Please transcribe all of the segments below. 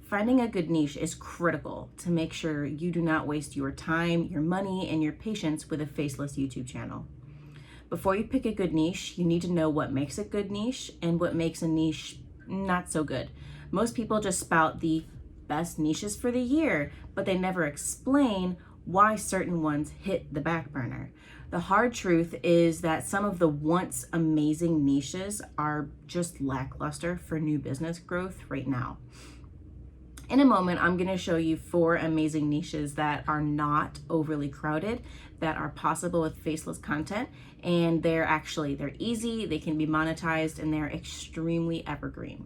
Finding a good niche is critical to make sure you do not waste your time, your money, and your patience with a faceless YouTube channel. Before you pick a good niche, you need to know what makes a good niche and what makes a niche not so good. Most people just spout the best niches for the year, but they never explain why certain ones hit the back burner. The hard truth is that some of the once amazing niches are just lackluster for new business growth right now. In a moment, I'm going to show you 4 amazing niches that are not overly crowded, that are possible with faceless content, and they're easy, they can be monetized, and they're extremely evergreen.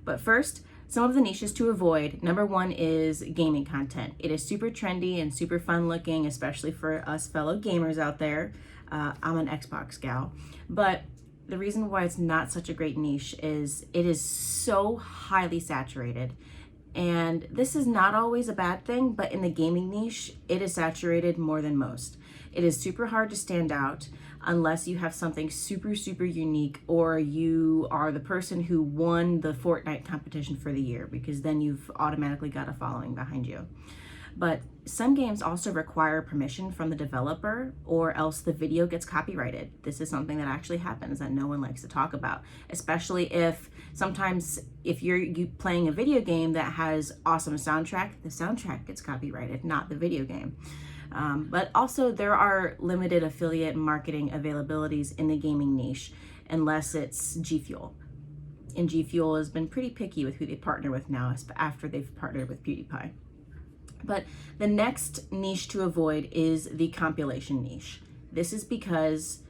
But first, some of the niches to avoid. Number 1 is gaming content. It is super trendy and super fun looking, especially for us fellow gamers out there. I'm an Xbox gal, but the reason why it's not such a great niche is it is so highly saturated. And this is not always a bad thing, but in the gaming niche, it is saturated more than most. It is super hard to stand out unless you have something super, super unique, or you are the person who won the Fortnite competition for the year, because then you've automatically got a following behind you. But some games also require permission from the developer, or else the video gets copyrighted. This is something that actually happens that no one likes to talk about, especially if sometimes if you're playing a video game that has awesome soundtrack, the soundtrack gets copyrighted, not the video game. But also there are limited affiliate marketing availabilities in the gaming niche, unless it's G Fuel. And G Fuel has been pretty picky with who they partner with now after they've partnered with PewDiePie. But the next niche to avoid is the compilation niche. This is because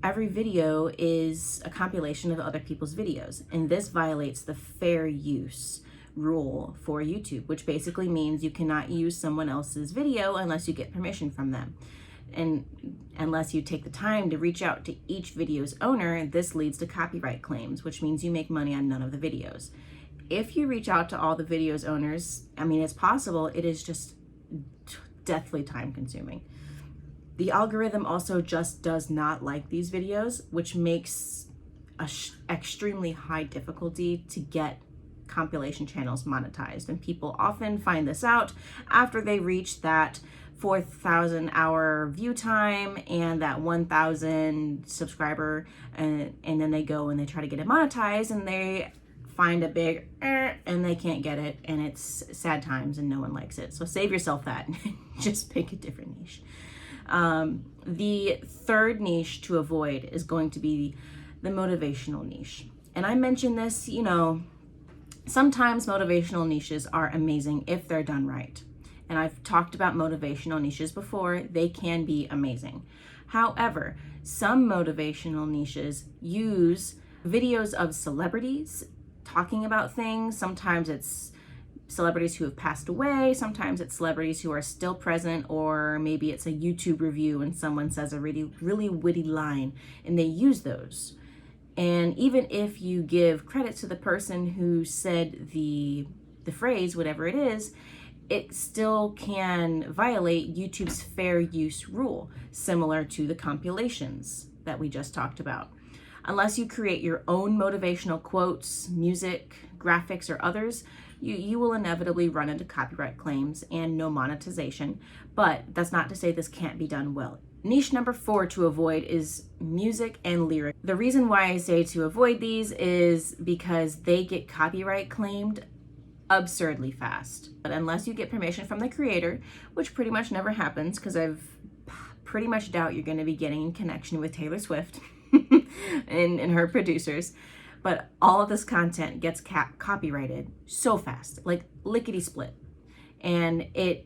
every video is a compilation of other people's videos, and this violates the fair use rule for YouTube, which basically means you cannot use someone else's video unless you get permission from them. And unless you take the time to reach out to each video's owner, this leads to copyright claims, which means you make money on none of the videos. If you reach out to all the videos owners, I mean, it's possible, it is just deathly time consuming. The algorithm also just does not like these videos, which makes a extremely high difficulty to get compilation channels monetized. And people often find this out after they reach that 4,000 hour view time and that 1,000 subscriber, and then they go and they try to get it monetized, and they find a big and they can't get it, and it's sad times and no one likes it. So save yourself that. Just pick a different niche. The third niche to avoid is going to be the motivational niche. And I mentioned this, sometimes motivational niches are amazing if they're done right. And I've talked about motivational niches before. They can be amazing. However, some motivational niches use videos of celebrities talking about things. Sometimes it's celebrities who have passed away. Sometimes it's celebrities who are still present, or maybe it's a YouTube review and someone says a really, really witty line and they use those. And even if you give credit to the person who said the phrase, whatever it is, it still can violate YouTube's fair use rule, similar to the compilations that we just talked about. Unless you create your own motivational quotes, music, graphics, or others, you will inevitably run into copyright claims and no monetization. But that's not to say this can't be done well. Niche number 4 to avoid is music and lyrics. The reason why I say to avoid these is because they get copyright claimed absurdly fast. But unless you get permission from the creator, which pretty much never happens, because I've pretty much doubt you're going to be getting in connection with Taylor Swift and her producers, but all of this content gets copyrighted so fast, like lickety split, and it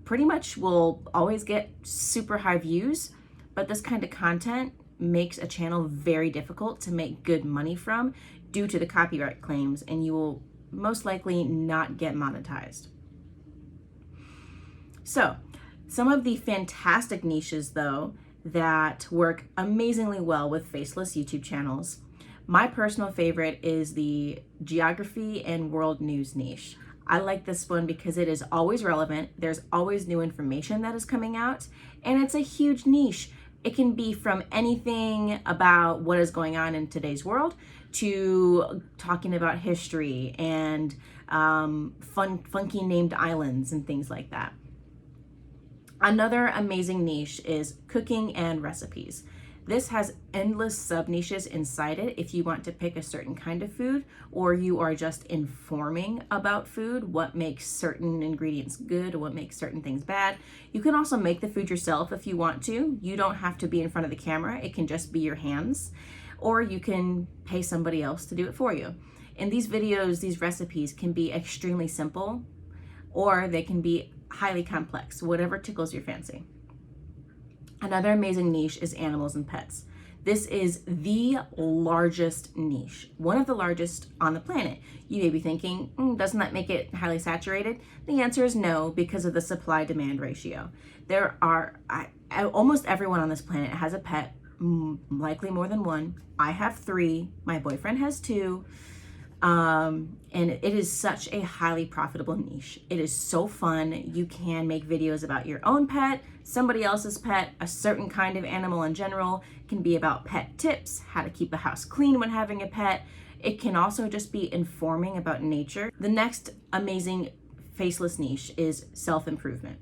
pretty much will always get super high views. But this kind of content makes a channel very difficult to make good money from due to the copyright claims, and you will most likely not get monetized. So some of the fantastic niches though that work amazingly well with faceless YouTube channels. My personal favorite is the geography and world news niche. I like this one because it is always relevant. There's always new information that is coming out, and it's a huge niche. It can be from anything about what is going on in today's world to talking about history and funky named islands and things like that. Another amazing niche is cooking and recipes. This has endless sub niches inside it if you want to pick a certain kind of food, or you are just informing about food, what makes certain ingredients good or what makes certain things bad. You can also make the food yourself if you want to. You don't have to be in front of the camera. It can just be your hands, or you can pay somebody else to do it for you. In these videos, these recipes can be extremely simple, or they can be highly complex, whatever tickles your fancy. Another amazing niche is animals and pets. This is the largest niche, one of the largest on the planet. You may be thinking, doesn't that make it highly saturated? The answer is no, because of the supply-demand ratio. There are, almost everyone on this planet has a pet, likely more than one. I have 3, my boyfriend has 2. And it is such a highly profitable niche. It is so fun. You can make videos about your own pet, somebody else's pet, a certain kind of animal in general. It can be about pet tips, how to keep a house clean when having a pet. It can also just be informing about nature. The next amazing faceless niche is self-improvement.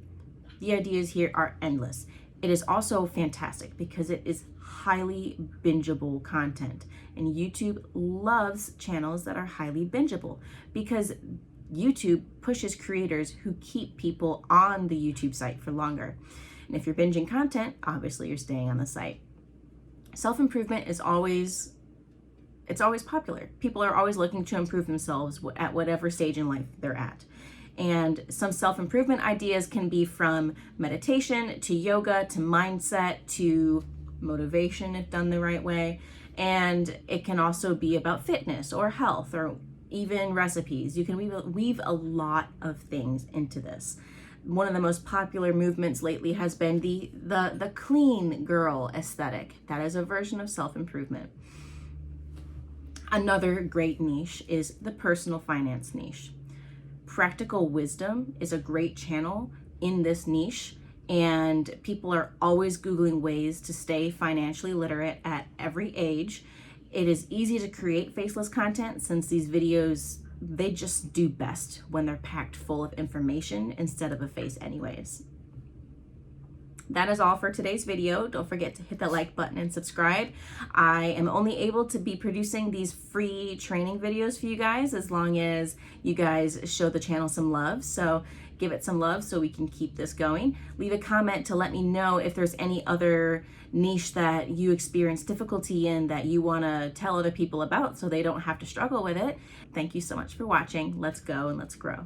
The ideas here are endless. It is also fantastic because it is highly bingeable content, and YouTube loves channels that are highly bingeable because YouTube pushes creators who keep people on the YouTube site for longer. And if you're binging content, obviously you're staying on the site. Self-improvement is always popular. People are always looking to improve themselves at whatever stage in life they're at. And some self-improvement ideas can be from meditation to yoga to mindset to motivation if done the right way. And it can also be about fitness or health or even recipes. You can weave a lot of things into this. One of the most popular movements lately has been the clean girl aesthetic. That is a version of self-improvement. Another great niche is the personal finance niche. Practical Wisdom is a great channel in this niche, and people are always Googling ways to stay financially literate at every age. It is easy to create faceless content since these videos, they just do best when they're packed full of information instead of a face anyways. That is all for today's video. Don't forget to hit the like button and subscribe. I am only able to be producing these free training videos for you guys as long as you guys show the channel some love. So give it some love so we can keep this going. Leave a comment to let me know if there's any other niche that you experience difficulty in that you want to tell other people about so they don't have to struggle with it. Thank you so much for watching. Let's go and let's grow.